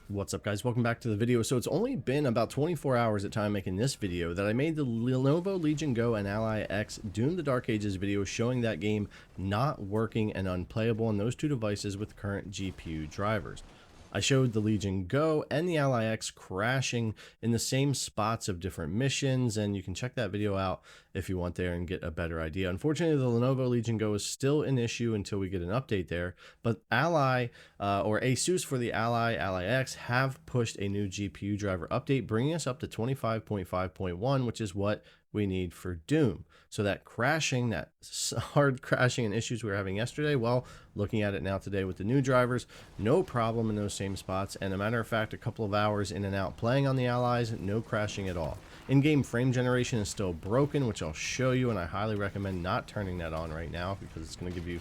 What's up, guys? Welcome back to the video. So it's only been about 24 hours at time making this video that I made the Lenovo Legion Go and Ally X Doom the Dark Ages video showing that game not working and unplayable on those two devices with current GPU drivers. I showed the Legion Go and the Ally X crashing in the same spots of different missions, and you can check that video out if you want there and get a better idea. Unfortunately, the Lenovo Legion Go is still an issue until we get an update there, but Ally or Asus for the Ally X have pushed a new GPU driver update, bringing us up to 25.5.1, which is what we need for Doom. So that crashing, that hard crashing and issues we were having yesterday, well, looking at it now today with the new drivers, no problem in those same spots. And a matter of fact, a couple of hours in and out playing on the Allies, no crashing at all. In-game frame generation is still broken, which I'll show you, and I highly recommend not turning that on right now because it's going to give you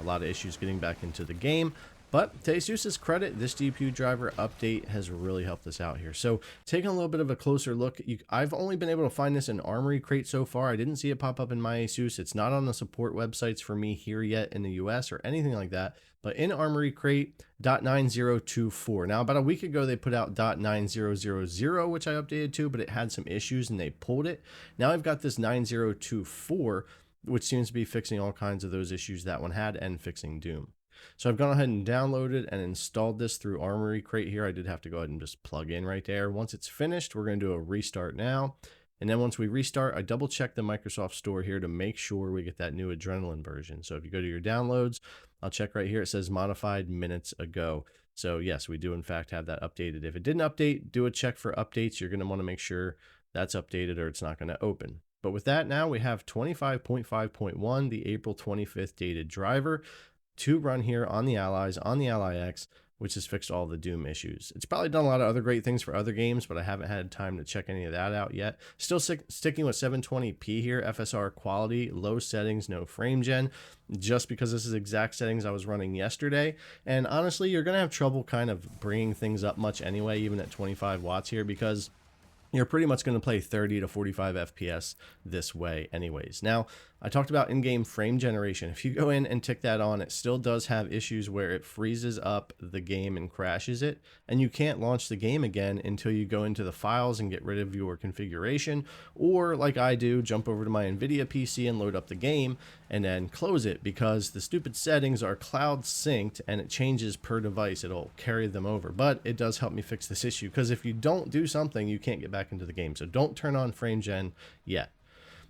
a lot of issues getting back into the game. But to Asus's credit, this GPU driver update has really helped us out here. So taking a little bit of a closer look, I've only been able to find this in Armory Crate so far. I didn't see it pop up in my Asus. It's not on the support websites for me here yet in the US or anything like that. But in Armory Crate, .9024. Now, about a week ago, they put out .9000, which I updated to, but it had some issues and they pulled it. Now I've got this 9024, which seems to be fixing all kinds of those issues that one had and fixing Doom. So I've gone ahead and downloaded and installed this through Armory Crate here. I did have to go ahead and just plug in right there. Once it's finished, we're going to do a restart now. And then once we restart, I double check the Microsoft Store here to make sure we get that new Adrenaline version. So if you go to your downloads, I'll check right here. It says modified minutes ago. So yes, we do in fact have that updated. If it didn't update, do a check for updates. You're going to want to make sure that's updated or it's not going to open. But with that now, we have 25.5.1, the April 25th dated driver, to run here on the Allies, on the Ally X, which has fixed all the Doom issues. It's probably done a lot of other great things for other games, but I haven't had time to check any of that out yet. Still sticking with 720p here, FSR quality, low settings, no frame gen, just because this is exact settings I was running yesterday. And honestly, you're going to have trouble kind of bringing things up much anyway, even at 25 watts here, because you're pretty much going to play 30 to 45 FPS this way anyways. Now, I talked about in-game frame generation. If you go in and tick that on, it still does have issues where it freezes up the game and crashes it, and you can't launch the game again until you go into the files and get rid of your configuration, or like I do, jump over to my NVIDIA PC and load up the game and then close it, because the stupid settings are cloud synced and it changes per device. It'll carry them over, but it does help me fix this issue, because if you don't do something, you can't get back into the game. So don't turn on frame gen yet.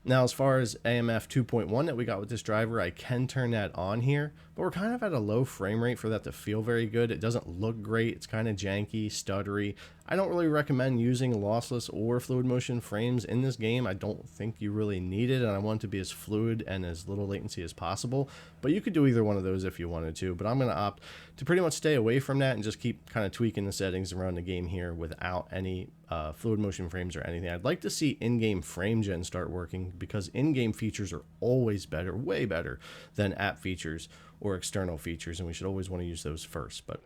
Now, as far as AMF 2.1 that we got with this driver, I can turn that on here, but we're kind of at a low frame rate for that to feel very good. It doesn't look great. It's kind of janky, stuttery. I don't really recommend using lossless or fluid motion frames in this game. I don't think you really need it, and I want it to be as fluid and as little latency as possible. But you could do either one of those if you wanted to, but I'm going to opt to pretty much stay away from that and just keep kind of tweaking the settings around the game here without any fluid motion frames or anything. I'd like to see in-game frame gen start working, because in-game features are always better, way better than app features or external features, and we should always want to use those first. But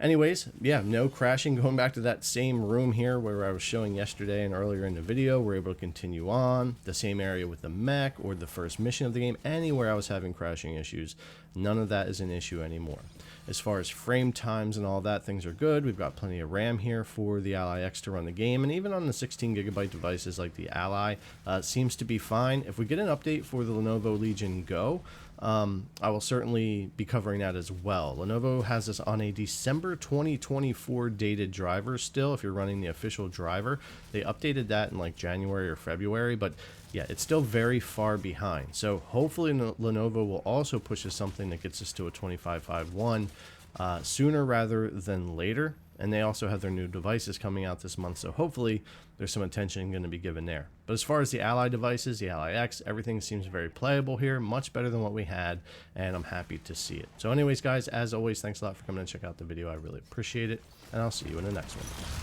anyways, yeah, no crashing. Going back to that same room here where I was showing yesterday and earlier in the video, we're able to continue on the same area with the mech or the first mission of the game. Anywhere I was having crashing issues, none of that is an issue anymore. As far as frame times and all that, things are good. We've got plenty of RAM here for the Ally X to run the game, and even on the 16GB devices like the Ally, seems to be fine. If we get an update for the Lenovo Legion Go, I will certainly be covering that as well. Lenovo has this on a December 2024 dated driver still, if you're running the official driver. They updated that in like January or February, but yeah, it's still very far behind. So hopefully Lenovo will also push us something that gets us to a 25.5.1 sooner rather than later. And they also have their new devices coming out this month, so hopefully there's some attention going to be given there. But as far as the Ally devices, the Ally X, everything seems very playable here, much better than what we had, and I'm happy to see it. So anyways, guys, as always, thanks a lot for coming and check out the video. I really appreciate it, and I'll see you in the next one.